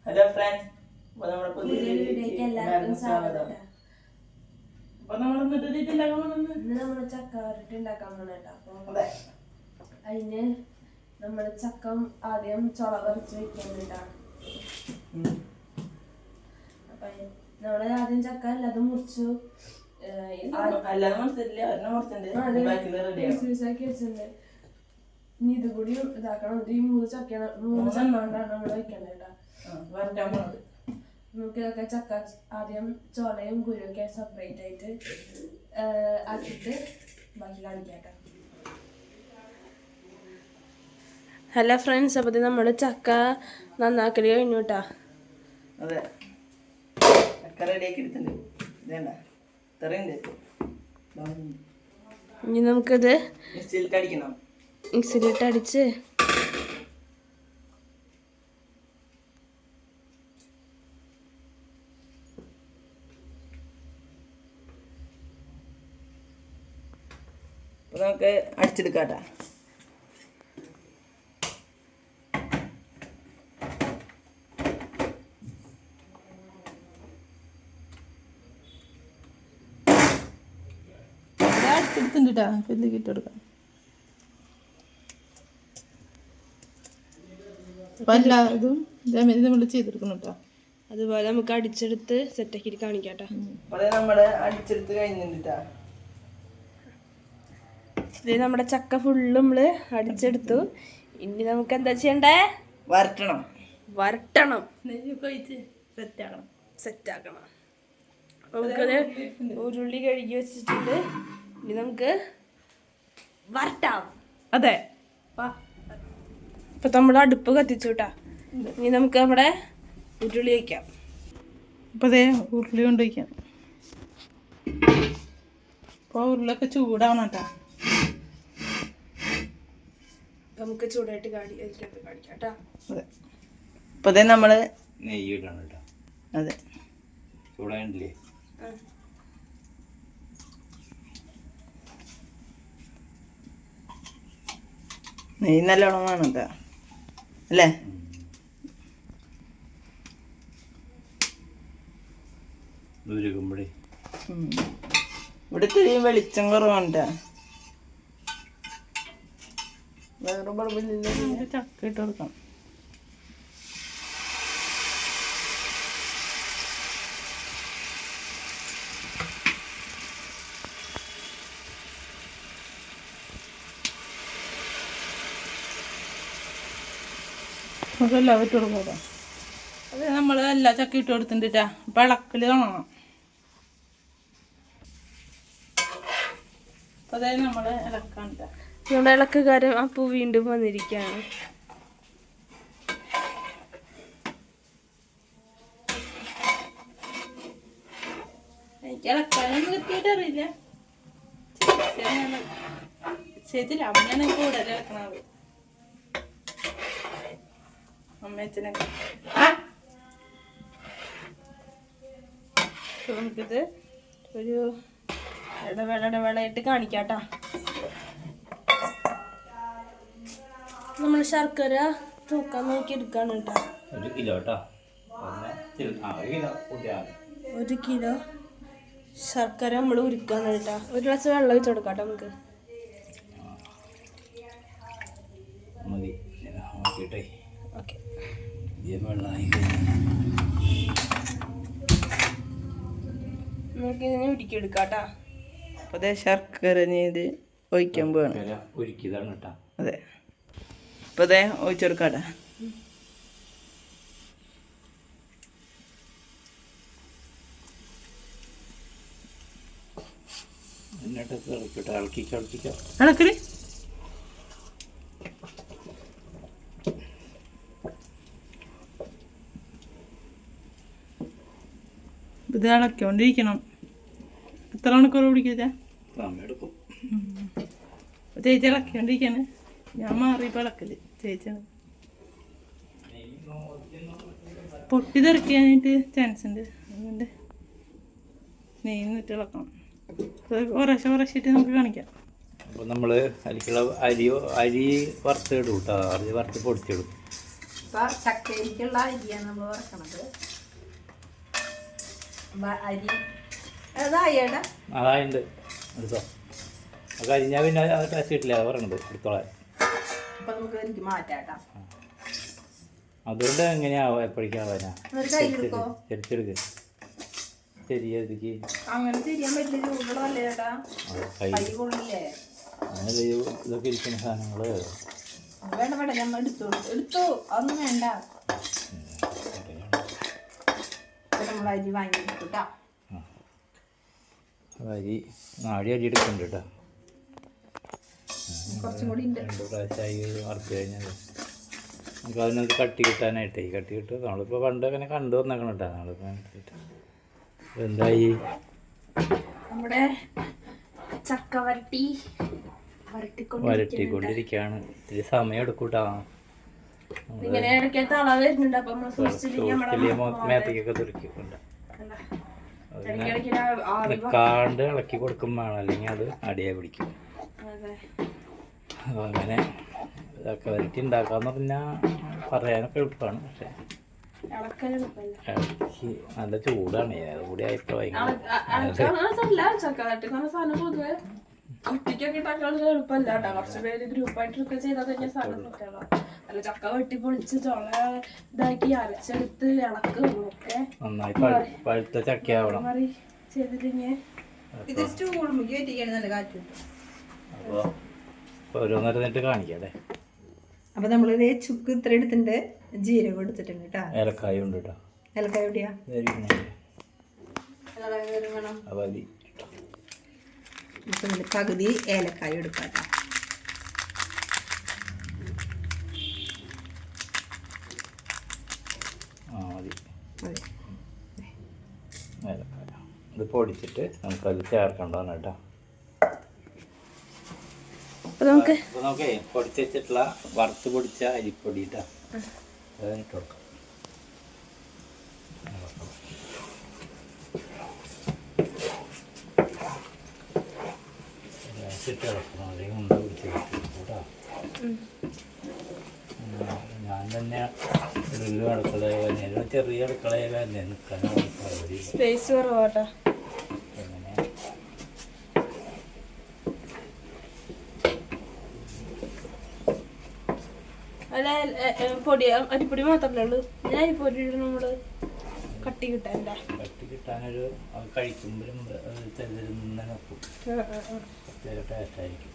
Hello friends, നമ്മുടെ പുതിയ വീഡിയോയിലേക്ക് എല്ലാവർക്കും സ്വാഗതം. അപ്പൊ നമ്മൾ നമ്മള് ചക്ക വരട്ടി ഉണ്ടാക്കാൻ പോണേട്ടാ. അപ്പൊ അതിന് നമ്മള് ചക്ക ആദ്യം ചുള പറിച്ച് വെക്കാനുണ്ടാ. അപ്പൊ നമ്മള് ആദ്യം ചക്ക എല്ലാതും മുറിച്ചു വെച്ചിട്ടുണ്ട്. ഇനി ഇത് കൂടി ഇതാക്കണം. ഈ മൂന്ന് ചക്ക കൊണ്ടാണ് നമ്മള് വെക്കണ്ടേട്ടാ. നമുക്ക് ഇതൊക്കെ ചക്ക ആദ്യം ചുളയും കുരുവൊക്കെ സെപ്പറേറ്റ് ആയിട്ട് ആക്കിയിട്ട് ബാക്കി കാണിക്കാട്ടോ. ഹലോ ഫ്രണ്ട്സ്, അപ്പോൾ നമ്മൾ ചക്ക നന്നാക്കൽ കഴിഞ്ഞു കേട്ടാ. അതെ, ചക്ക റെഡിയാക്കി എടുത്തിട്ടുണ്ട്. ഇനി നമുക്കിത് മിക്സിയിലിട്ട് അടിച്ച് നമുക്ക് അടിച്ചെടുക്കാട്ടാ. അടുത്തെടുത്തിട്ടാ ഇതിലേക്ക് ഇട്ട് കൊടുക്കാം. എല്ലാതും നമ്മൾ ചെയ്തെടുക്കണം കേട്ടോ. അതുപോലെ നമുക്ക് അടിച്ചെടുത്ത് സെറ്റാക്കിയിട്ട് കാണിക്കാട്ടോ. നമ്മള് അടിച്ചെടുത്ത് കഴിഞ്ഞിട്ടാ. ഇത് നമ്മുടെ ചക്ക ഫുള്ള് നമ്മള് അടിച്ചെടുത്തു. ഇനി നമുക്ക് എന്താ ചെയ്യണ്ടേ? വരട്ടണം. സെറ്റാക്കണം. അപ്പൊ നമുക്കത് ഉരുളി കഴുകി വെച്ചിട്ടുണ്ട്. ഇനി നമുക്ക് വരട്ടാം. അതെ, ഇപ്പൊ നമ്മൾ അടുപ്പ് കത്തിച്ചു കേട്ടാ. ഇനി നമുക്ക് നമ്മുടെ ഉരുളി വയ്ക്കാം. അപ്പൊ അതെ, ഉരുളി കൊണ്ട് വയ്ക്കാം. അപ്പൊ ഉരുളൊക്കെ ചൂടാവണം കേട്ടാ. നമുക്ക് ചൂടായിട്ട് കാണിക്കാം കേട്ടാ. അതെ, അപ്പൊ അതെ നമ്മള് നെയ്യ് ഇടണം കേട്ടോ. അതെ, ചൂടായിട്ടില്ലേ? നെയ്യ് നല്ലോണം വേണം കേട്ടോ, അല്ലേ? ഇവിടെ ഇത്തിരി വെളിച്ചം കുറവുണ്ട്. വേറെ ബൾബില്ല, ചക്ക ഇട്ട് കൊടുക്കാം. നമുക്കെല്ലാം ഇട്ട് കൊടുക്കാം. അത് നമ്മൾ എല്ലാ ചക്ക ഇട്ട് കൊടുത്തിട്ടാ. അപ്പം ഇളക്കല് തുടങ്ങണം. അപ്പം അതായത് നമ്മൾ ഇളക്കാണ്ട. നമ്മുടെ ഇളക്കുകാരൻ അപ്പൂ വീണ്ടും വന്നിരിക്കുകയാണ്. എനിക്ക് ഇളക്കാനൊന്നും കിട്ടിയിട്ട് അറിയില്ല. ചേച്ചില്ല, അമ്മയാണ് കൂടുതൽ ഇളക്കണത്. അമ്മയച്ഛനൊക്കെ നമുക്കിത് ഒരു ഇടവേളയായിട്ട് കാണിക്കാട്ടാ. നമ്മൾ ശർക്കര തൂക്കാൻ നോക്കി എടുക്കാണ് കേട്ടോ. 1 കിലോ കേട്ടോ. 1 കിലോ ശർക്കര നമ്മൾ ഉരുക്കാണ് കേട്ടോ. 1 ഗ്ലാസ് വെള്ളം ഒഴിച്ച് കൊടുക്കാം നമുക്ക്. മതി നോക്കിയിട്ടേ. ഓക്കെ, വെള്ളമായി നമുക്ക് ഇതിനെ ഉരുക്കിയെടുക്കാം കേട്ടോ. അപ്പോൾ അതേ ശർക്കര ഇത് ഒഴിക്കാൻ പോകണം. ഉരുക്കിയതാണ് കേട്ടോ. അതെ, അപ്പോൾ അതേ ഒഴിച്ചെടുക്കാട്ടാ. എന്നിട്ട് ഇളക്കിക്കോ. ഇളക്കല് ഇത് ഇളക്കിക്കൊണ്ടിരിക്കണം. എത്ര മണിക്കൂർ പിടിക്കുക? സമയമെടുക്കും. ചേച്ചി ഇളക്കിക്കൊണ്ടിരിക്കാണ്. ഞാൻ മാറിയപ്പോൾ ഇളക്കല് ചേച്ചിയാണ്. പൊട്ടി തെറിക്കാനായിട്ട് ചാൻസ് ഉണ്ട്. അതുകൊണ്ട് നെയ്ന്നിട്ട് ഇളക്കണം. കുറേശ്ശായിട്ട് നമുക്ക് കാണിക്കാം. അപ്പോൾ നമ്മൾ അരി വറുത്തിടും കേട്ടോ. അരി വറുത്ത് പൊടിച്ചിടും. ഇപ്പം ചക്കയിലേക്കുള്ള അരിയാണ് നമ്മൾ വറക്കണത്. അരി അതായേടാ അതായുണ്ട് എടുത്തോ. അത് കഴിഞ്ഞാൽ പിന്നെ അത് ടേസ്റ്റ് കിട്ടില്ല. അത് പറയണത് എടുത്തോളാൻ. അപ്പം നമുക്ക് എനിക്ക് മാറ്റാട്ടാ. അതുകൊണ്ട് എങ്ങനെയാവും എപ്പോഴേക്കാവാനാ കയ്യിലെടുക്കോ ചെരിച്ചെടുക്ക്. ശരിയായിരിക്കും അങ്ങനെ ചെയ്യാൻ പറ്റില്ല. ചൂടുള്ളതല്ലേ ചേട്ടാ, കൈ കൊള്ളില്ലേ? അങ്ങനെ ഇതൊക്കെ ഇരിക്കുന്ന സാധനങ്ങള് വേണ്ട വേണ്ട, ഞമ്മ എടുത്തു അതൊന്നും വേണ്ട. നമ്മൾ അരി വാങ്ങിയെടുത്തുട്ടാ. അരി നാഴി അരി എടുക്കുന്നുണ്ട് കേട്ടോ. കുറച്ചും കൂടി ഉണ്ട്. 2 പ്രാവശ്യമായി വറുത്ത് കഴിഞ്ഞാൽ നമുക്ക് അതിനകത്ത് കട്ടി കിട്ടാനായിട്ടേ കട്ടി കിട്ടും. നമ്മളിപ്പോൾ പണ്ട് അങ്ങനെ കണ്ടു വന്നേക്കണം കേട്ടോ. നമ്മളിപ്പോൾ എന്തായി നമ്മുടെ ചക്ക വരട്ടിക്കൊണ്ടിരിക്കുകയാണ്. ഇത്തിരി സമയം എടുക്കൂട്ടാ. ഇങ്ങനെ ഇടയ്ക്ക് തള വരുന്നുണ്ട്. അപ്പൊ മേത്തേക്കൊക്കെ തുറക്കിക്കൊണ്ട് നിൽക്കാണ്ട് ഇളക്കി കൊടുക്കും വേണം, അല്ലെങ്കിൽ അത് അടിയെ പിടിക്കും. അപ്പോൾ അങ്ങനെ ഇതൊക്കെ വരട്ടി ഉണ്ടാക്കാന്ന് പറഞ്ഞാൽ പറയാനൊക്കെ എളുപ്പമാണ്. പക്ഷേ ഇളക്കി നല്ല ചൂടാണ്. അതുകൂടി ആയപ്പോൾ ഒറ്റയ്ക്കൊക്കെ ഉണ്ടാക്കാനുള്ള എളുപ്പമല്ല കേട്ടോ. കുറച്ച് പേര് ഗ്രൂപ്പായിട്ടൊക്കെ ചെയ്താൽ തന്നെ സാധനം കിട്ടണം. അല്ല, ചക്ക വെട്ടി പൊളിച്ച് ചുള ഇതാക്കി അരച്ചെടുത്ത് ഇളക്കും ഒക്കെ നന്നായി പഴുത്ത ചക്കയാവണം. ചെയ്തില്ലെങ്കിൽ ഇത് സ്റ്റൂളുമ്പോ നല്ല കാറ്റ് കിട്ടും. അപ്പോൾ ഓരോന്നേരന്നിട്ട് കാണിക്കാം അല്ലേ. അപ്പം നമ്മളിത് ചുക്ക് ഇത്ര എടുത്തിട്ടുണ്ട്, ജീരകം എടുത്തിട്ടുണ്ട് കേട്ടോ. ഏലക്കായ ഉണ്ട് കേട്ടോ. ഏലക്കായ എവിടെയാ? മതി. ഇപ്പം ഇതിൽ പകുതി ഏലക്കായ എടുക്കാം കേട്ടോ. മതി ഏലക്കായ ഇത് പൊടിച്ചിട്ട് നമുക്കത് ചേർക്കേണ്ടതാണ് കേട്ടോ. നമുക്ക് പൊടിച്ച് വെച്ചിട്ടുള്ള വറുത്ത് പൊടിച്ച അരിപ്പൊടി ഇട്ടാ അതിനിട്ട് കൊടുക്കാം. ഇട്ട് ഇളക്കണം, അല്ലെങ്കിൽ ഉണ്ട പിടിച്ച് കേട്ടോ. ഞാൻ തന്നെ വലിയ അടുക്കളയിൽ ചെറിയ അടുക്കളയിൽ തന്നെ നിൽക്കാനാണ് സ്പേസ് കുറവാട്ടോ. അല്ല, പൊടി അരിപ്പൊടി മാത്രമല്ലേ ഉള്ളൂ. ഞാൻ അരിപ്പൊടി നമ്മള് കട്ടി കിട്ടാൻ കിട്ടാനൊരു കഴിക്കുമ്പോഴും തെരുന്നൊക്കും പ്രത്യേക ടേസ്റ്റ് ആയിരിക്കും.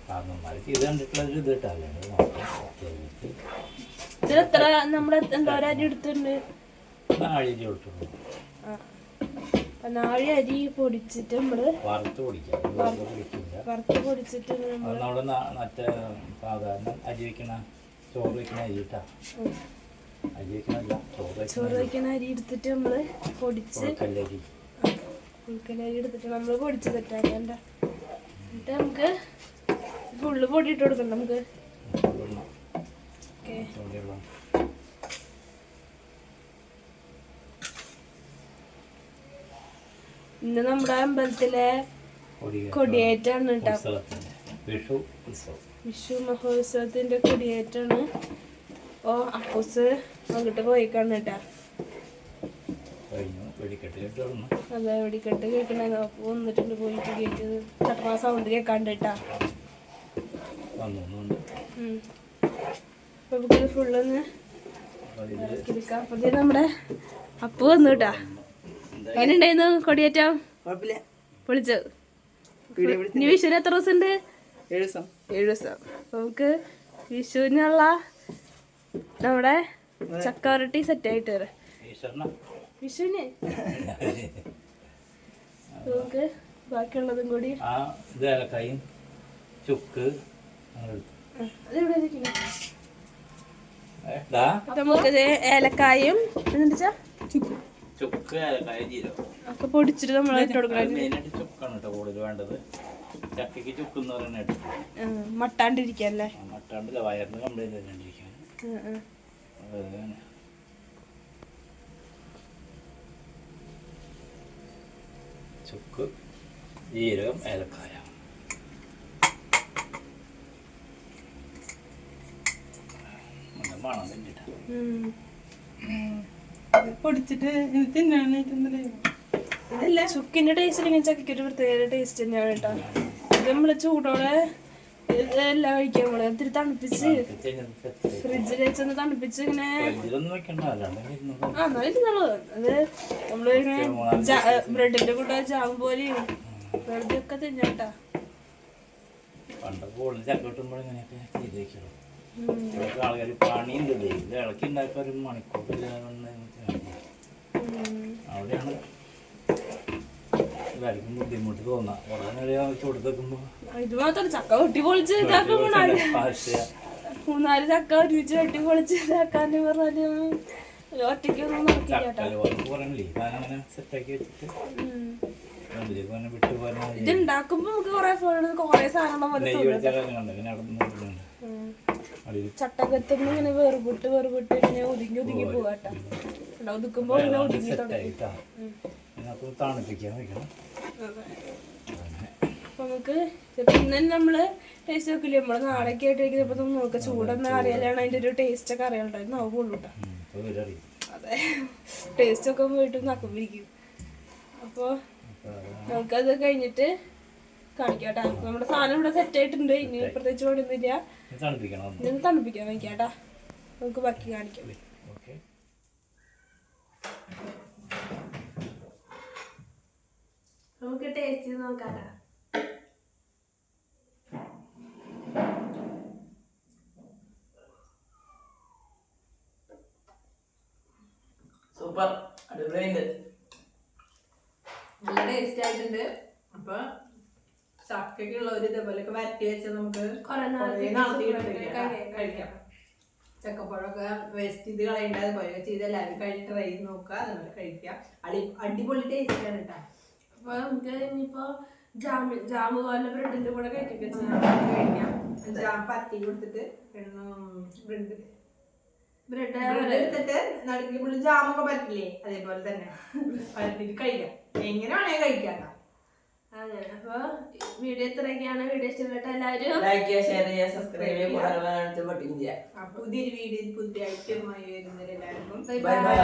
കാരണന്മാർ ചെയ്ത് കണ്ടിട്ടുള്ളൊരു ഇത് കിട്ടാല്ലേ. ഇതിലെത്ര നമ്മുടെ എന്താ അരി എടുത്തിട്ടുണ്ട്? നാഴി കൊടുത്തുള്ളൂ. നാഴി അരി പൊടിച്ചിട്ട് നമ്മള് വറുത്ത് പൊടിച്ചിട്ട് നമ്മള് മറ്റേ സാധാരണ അരി വെക്കണ ചോറ് വെക്കണ അരി ഇട്ടാ. അരി വെക്കണല്ല, ചോറ് വെക്കണ അരി എടുത്തിട്ട് നമ്മള് പൊടിച്ച് കല്ലരി എടുത്തിട്ട് നമ്മള് പൊടിച്ച് തെറ്റാക്കണ്ട. എന്നിട്ട് നമുക്ക് ഫുള്ള് പൊടി ഇട്ട് കൊടുക്കണം. നമുക്ക് ഇന്ന് നമ്മുടെ അമ്പലത്തിലെ കൊടിയേറ്റാണ് കേട്ടോ. വിഷു മഹോത്സവത്തിന്റെ കൊടിയേറ്റാണ്. ഓ അപ്പൂസ് അങ്ങോട്ട് പോയിക്കാണ് കേട്ടാ. അതെ, വെടിക്കെട്ട് കേൾക്കണ അപ്പൂ വന്നിട്ടുണ്ട്. പോയിട്ട് കേട്ടത് ചട്ടമാ സൗണ്ട് കേൾക്കാണ്ട് കേട്ടാ. അപ്പൊ ഫുള്ളൊന്ന് ഇറക്കിയെടുക്കാം. അപ്പഴേ നമ്മുടെ അപ്പൂ വന്നു കേട്ടാ. എങ്ങനെയുണ്ടായിരുന്നു കൊടിയേറ്റം? പൊളിച്ചു. ഇനി വിഷുവിന് എത്ര ദിവസം ഉണ്ട്? 7 ദിവസം. നമുക്ക് വിഷുവിനുള്ള നമ്മുടെ ചക്ക വരട്ടി സെറ്റ് ആയിട്ട് വരാം. വിഷുവിന് നമുക്ക് ബാക്കിയുള്ളതും കൂടി ചുക്ക് നമുക്ക് ഏലക്കായും ചുക്ക് ഏലക്കായ ജീരകം ഒക്കെ പൊടിച്ചിട്ട് നമ്മൾ ഇട്ട് കൊടുക്കണം. മെയിനായിട്ട് ചുക്കാണ് കേട്ടോ കൂടുതൽ വേണ്ടത്. ചക്കയ്ക്ക് ചുക്ക് എന്ന് പറയുന്നത് മട്ടാണ്ടിരിക്കല്ലേ? മട്ടാണ്ടില്ല, വയറിന് കംപ്ലൈൻറ്റ് വരാണ്ടിരിക്കാൻ. ചുക്ക്, ജീരകം, ഏലക്കായ. പൊടിച്ചിട്ട് തിന്നാനായിട്ടൊന്നുമില്ല. ഇതല്ല ചുക്കിന്റെ ടേസ്റ്റ് ഇല്ലെങ്കിൽ ചക്കയ്ക്ക് ഒരു പ്രത്യേക ടേസ്റ്റ് തന്നെയാണ് കേട്ടോ. ഇത് നമ്മള് ചൂടോടെ എല്ലാം കഴിക്കാം. നമ്മള് ഒത്തിരി തണുപ്പിച്ച് ഫ്രിഡ്ജിൽ വെച്ചൊന്ന് തണുപ്പിച്ച് ഇങ്ങനെ നല്ലത്. അത് നമ്മള് ഇങ്ങനെ ബ്രെഡിന്റെ കൂടെ ജാം പോലെയും വെറുതെ ഒക്കെ തിന്നാട്ടാ. പണ്ടൊക്കെ കൂടുതൽ ചക്ക കിട്ടുമ്പോൾ ഇങ്ങനെയൊക്കെ ചെയ്ത് വെക്കണം. ആൾക്കാർ പണിയുണ്ട് ഇത് ഇളക്കി ഉണ്ടാക്കാൻ ഒരു മണിക്കൂറില്ലാതെ അവിടെയാണ് എല്ലാവർക്കും ബുദ്ധിമുട്ട് തോന്നാം. കുറേ നേരം കൊടുത്തേക്കുമ്പോ ഇത് മാത്രം ചക്ക വെട്ടി പൊളിച്ച് ഇതാക്കുമ്പോ 3-4 ചക്ക ഒരുമിച്ച് വെട്ടി പൊളിച്ച് ഇതാക്കാന്ന് പറഞ്ഞാല് ഒറ്റയ്ക്കൊന്നും നടക്കില്ല. സെറ്റാക്കി വെച്ചിട്ട് വിട്ട് പോരാ. ഇത് ഉണ്ടാക്കുമ്പോ നമുക്ക് കൊറേ സാധനം പോലെ ചട്ടകത്തുനിന്ന് ഇങ്ങനെ വേർപെട്ട് ഇങ്ങനെ ഒതുങ്ങി പോവാട്ടോ. ഒതുക്കുമ്പോ ഇങ്ങനെ ഒതുങ്ങി തുടങ്ങി. തണുപ്പിക്കാൻ വെക്കണം. അപ്പൊ നമുക്ക് ചിലപ്പോ ഇന്ന് നമ്മള് ടേസ്റ്റ് നോക്കില്ലേ, നമ്മള് നാളേക്ക് ആയിട്ട് ചിലപ്പോ നമുക്ക് ചൂടൊന്നും അറിയാലാണ് അതിന്റെ ഒരു ടേസ്റ്റ് ഒക്കെ അറിയാനുണ്ടായിരുന്നു. നോക്കുള്ളൂ കേട്ടോ. അതെ, ടേസ്റ്റ് ഒക്കെ പോയിട്ട് നക്കുമ്പിരിക്കും. അപ്പൊ നമുക്കത് കഴിഞ്ഞിട്ട് കാണിക്കാട്ടാ. നമ്മുടെ സാധനം ഇവിടെ സെറ്റ് ആയിട്ടുണ്ട്. ഇനി പ്രത്യേകിച്ച് പണിയൊന്നുമില്ല. ഇനി തണുപ്പിക്കാൻ വയ്ക്കാട്ടാ. നമുക്ക് ബാക്കി കാണിക്കാം. നമുക്ക് ടേസ്റ്റ് ചെയ്ത് നോക്കാട്ടാ. സൂപ്പർ, അടിപൊളിയുണ്ട്. നല്ല ടേസ്റ്റ് ആയിട്ടുണ്ട്. അപ്പൊ ചക്കയ്ക്ക് ഉള്ളവര് ഇതേപോലെയൊക്കെ വരട്ടി വെച്ചാൽ നമുക്ക് കഴിക്കാം. ചക്കപ്പഴമൊക്കെ വേസ്റ്റ് ചെയ്ത് കളയേണ്ട, അതുപോലെ ചെയ്ത് എല്ലാവരും കഴിഞ്ഞ് ട്രൈ ചെയ്ത് നോക്കുക. അതുപോലെ കഴിക്കുക. അടിപൊളി ടേസ്റ്റ് ആണ് കേട്ടോ. അപ്പൊ നമുക്ക് ഇനിയിപ്പോ ജാമ് പോലെ ബ്രെഡിന്റെ കൂടെ കഴിക്കാം. ജാം പറ്റി കൊടുത്തിട്ട് ബ്രെഡ് ബ്രെഡ് എടുത്തിട്ട് നടുക്കിൽ പുള്ളി ജാമൊക്കെ പറ്റില്ലേ, അതേപോലെ തന്നെ പരത്തിട്ട് കഴിക്കാം. എങ്ങനെ വേണേ കഴിക്കാം. അങ്ങനെ അപ്പൊ വീഡിയോ ഇത്രയൊക്കെയാണ്. വീഡിയോ ഇഷ്ടപ്പെട്ട എല്ലാവരും ലൈക്ക് ചെയ്യുക, ഷെയർ ചെയ്യുക, സബ്സ്ക്രൈബ് ചെയ്യുക, ബട്ടൺ ചെയ്യുക. പുതിയൊരു വീഡിയോ പുതിയ ഐറ്റമായി വരുന്നവരെല്ലാവർക്കും ബൈ ബൈ.